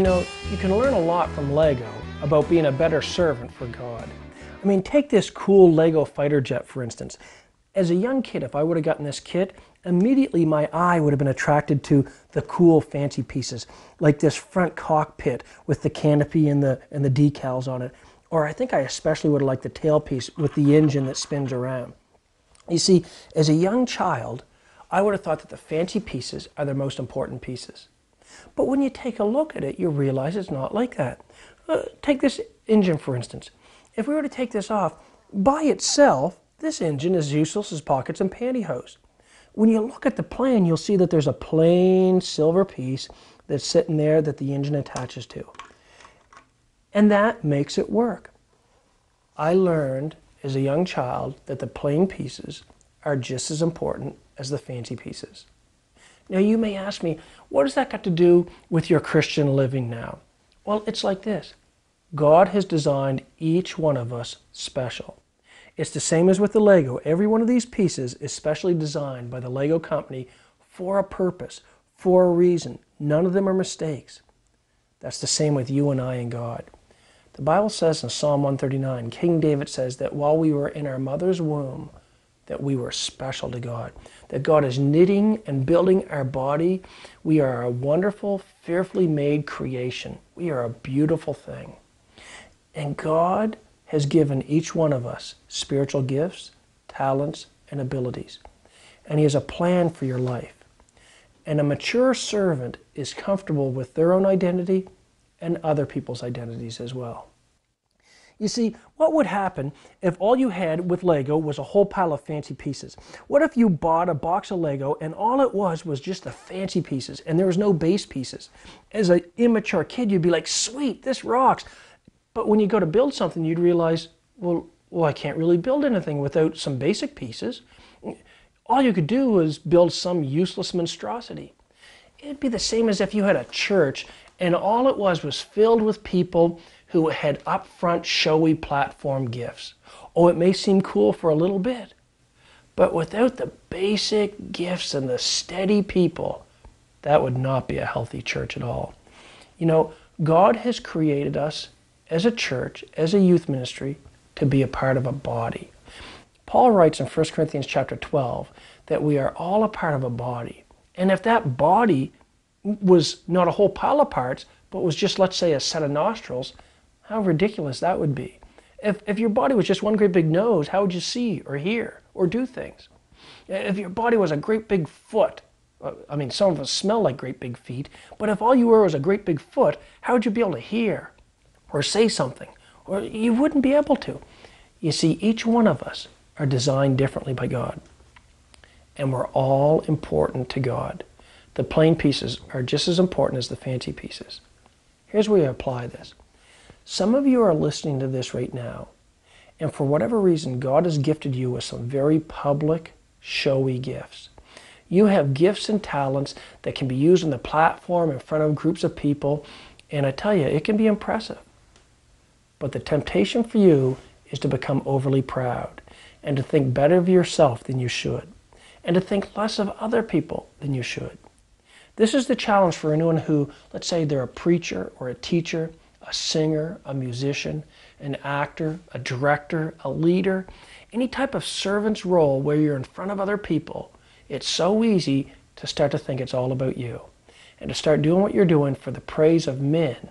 You know, you can learn a lot from Lego about being a better servant for God. I mean, take this cool Lego fighter jet, for instance. As a young kid, if I would have gotten this kit, immediately my eye would have been attracted to the cool, fancy pieces, like this front cockpit with the canopy and the decals on it. Or I think I especially would have liked the tailpiece with the engine that spins around. You see, as a young child, I would have thought that the fancy pieces are the most important pieces. But when you take a look at it, you realize it's not like that. Take this engine, for instance. If we were to take this off, by itself, this engine is useless as pockets and pantyhose. When you look at the plane, you'll see that there's a plain silver piece that's sitting there that the engine attaches to. And that makes it work. I learned as a young child that the plain pieces are just as important as the fancy pieces. Now you may ask me, what does that got to do with your Christian living now? Well, it's like this. God has designed each one of us special. It's the same as with the Lego. Every one of these pieces is specially designed by the Lego company for a purpose, for a reason. None of them are mistakes. That's the same with you and I and God. The Bible says in Psalm 139, King David says that while we were in our mother's womb, that we were special to God. That God is knitting and building our body. We are a wonderful, fearfully made creation. We are a beautiful thing. And God has given each one of us spiritual gifts, talents, and abilities. And He has a plan for your life. And a mature servant is comfortable with their own identity and other people's identities as well. You see, what would happen if all you had with Lego was a whole pile of fancy pieces? What if you bought a box of Lego and all it was just the fancy pieces and there was no base pieces? As an immature kid, you'd be like, sweet, this rocks. But when you go to build something, you'd realize, well, I can't really build anything without some basic pieces. All you could do was build some useless monstrosity. It'd be the same as if you had a church and all it was filled with people who had upfront showy platform gifts. Oh, it may seem cool for a little bit, but without the basic gifts and the steady people, that would not be a healthy church at all. You know, God has created us as a church, as a youth ministry, to be a part of a body. Paul writes in 1 Corinthians chapter 12 that we are all a part of a body. And if that body was not a whole pile of parts, but was just, let's say, a set of nostrils, how ridiculous that would be. If your body was just one great big nose, how would you see or hear or do things? If your body was a great big foot, I mean, some of us smell like great big feet, but if all you were was a great big foot, how would you be able to hear or say something? Or you wouldn't be able to. You see, each one of us are designed differently by God, and we're all important to God. The plain pieces are just as important as the fancy pieces. Here's where you apply this. Some of you are listening to this right now, and for whatever reason, God has gifted you with some very public, showy gifts. You have gifts and talents that can be used on the platform in front of groups of people, and I tell you, it can be impressive. But the temptation for you is to become overly proud, and to think better of yourself than you should, and to think less of other people than you should. This is the challenge for anyone who, let's say they're a preacher or a teacher, a singer, a musician, an actor, a director, a leader, any type of servant's role where you're in front of other people. It's so easy to start to think it's all about you and to start doing what you're doing for the praise of men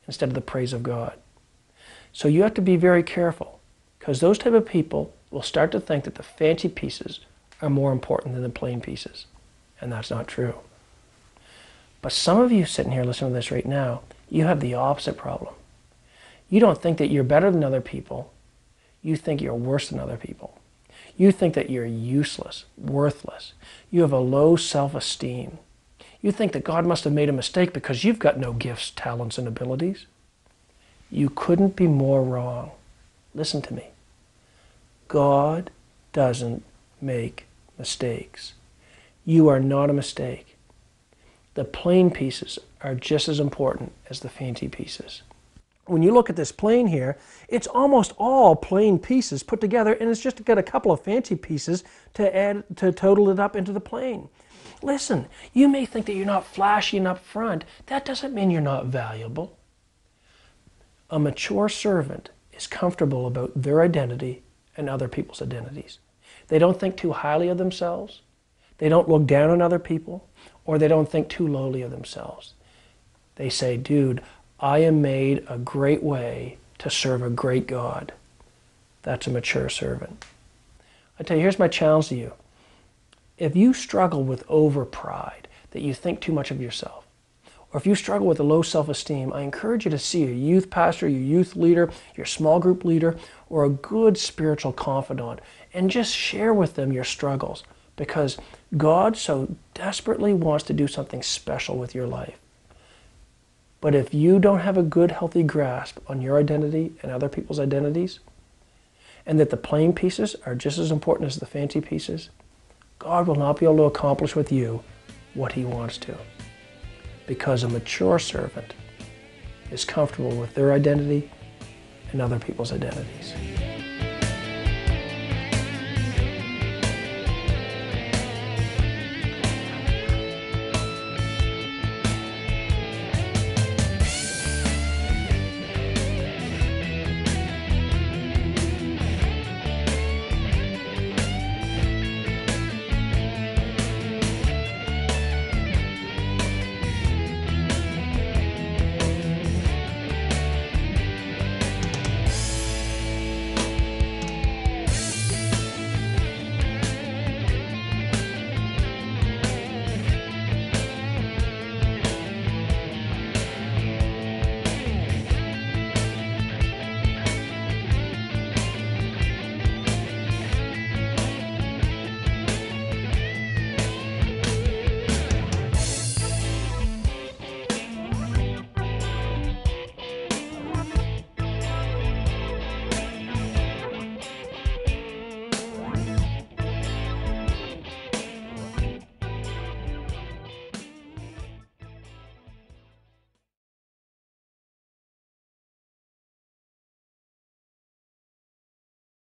instead of the praise of God. So you have to be very careful, because those type of people will start to think that the fancy pieces are more important than the plain pieces, and that's not true. But some of you sitting here listening to this right now, you have the opposite problem. You don't think that you're better than other people. You think you're worse than other people. You think that you're useless, worthless. You have a low self-esteem. You think that God must have made a mistake because you've got no gifts, talents, and abilities. You couldn't be more wrong. Listen to me. God doesn't make mistakes. You are not a mistake. The plain pieces are just as important as the fancy pieces. When you look at this plane here, it's almost all plain pieces put together, and it's just got a couple of fancy pieces to total it up into the plane. Listen, you may think that you're not flashy and up front. That doesn't mean you're not valuable. A mature servant is comfortable about their identity and other people's identities. They don't think too highly of themselves. They don't look down on other people, or they don't think too lowly of themselves. They say, dude, I am made a great way to serve a great God. That's a mature servant. I tell you, here's my challenge to you. If you struggle with over-pride, that you think too much of yourself, or if you struggle with a low self-esteem, I encourage you to see a youth pastor, your youth leader, your small group leader, or a good spiritual confidant, and just share with them your struggles, because God so desperately wants to do something special with your life. But if you don't have a good, healthy grasp on your identity and other people's identities, and that the plain pieces are just as important as the fancy pieces, God will not be able to accomplish with you what He wants to. Because a mature servant is comfortable with their identity and other people's identities.